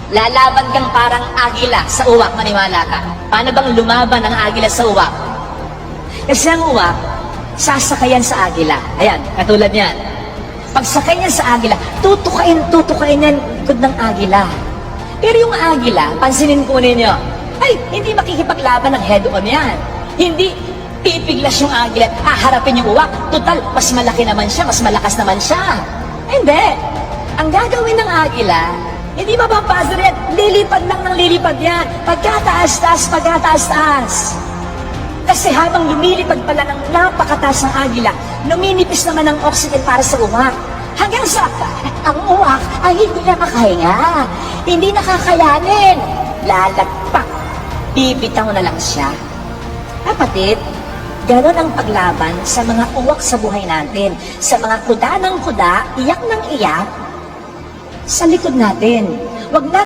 Lalaban kang parang agila sa uwak, maniwala ka. Paano bang lumaban ang agila sa uwak? Kasi ang uwak, sasakayan sa agila. Ayan, katulad yan. Pagsakay niya sa agila, tutukain yan likod ng agila. Pero yung agila, pansinin po ninyo, ay, hindi makikipaglaban ng head-on yan. Hindi pipiglas yung agila, haharapin yung uwak. Total, mas malaki naman siya, mas malakas naman siya. Hindi. Ang gagawin ng agila, hindi mapapasar yan. Lilipad lang ng lilipad yan. Pagkataas-taas, pagkataas-taas. Kasi habang lumilipad pala ng napakataas ng agila, numinipis naman ang oxygen para sa uwak. Hanggang sa ang uwak ay hindi na makahinga. Hindi nakakayanin. Lalagpak. Bibitaw na lang siya. Kapatid, gano'n ang paglaban sa mga uwak sa buhay natin. Sa mga kuda ng kuda, iyak ng iyak, sa likod natin. Wag na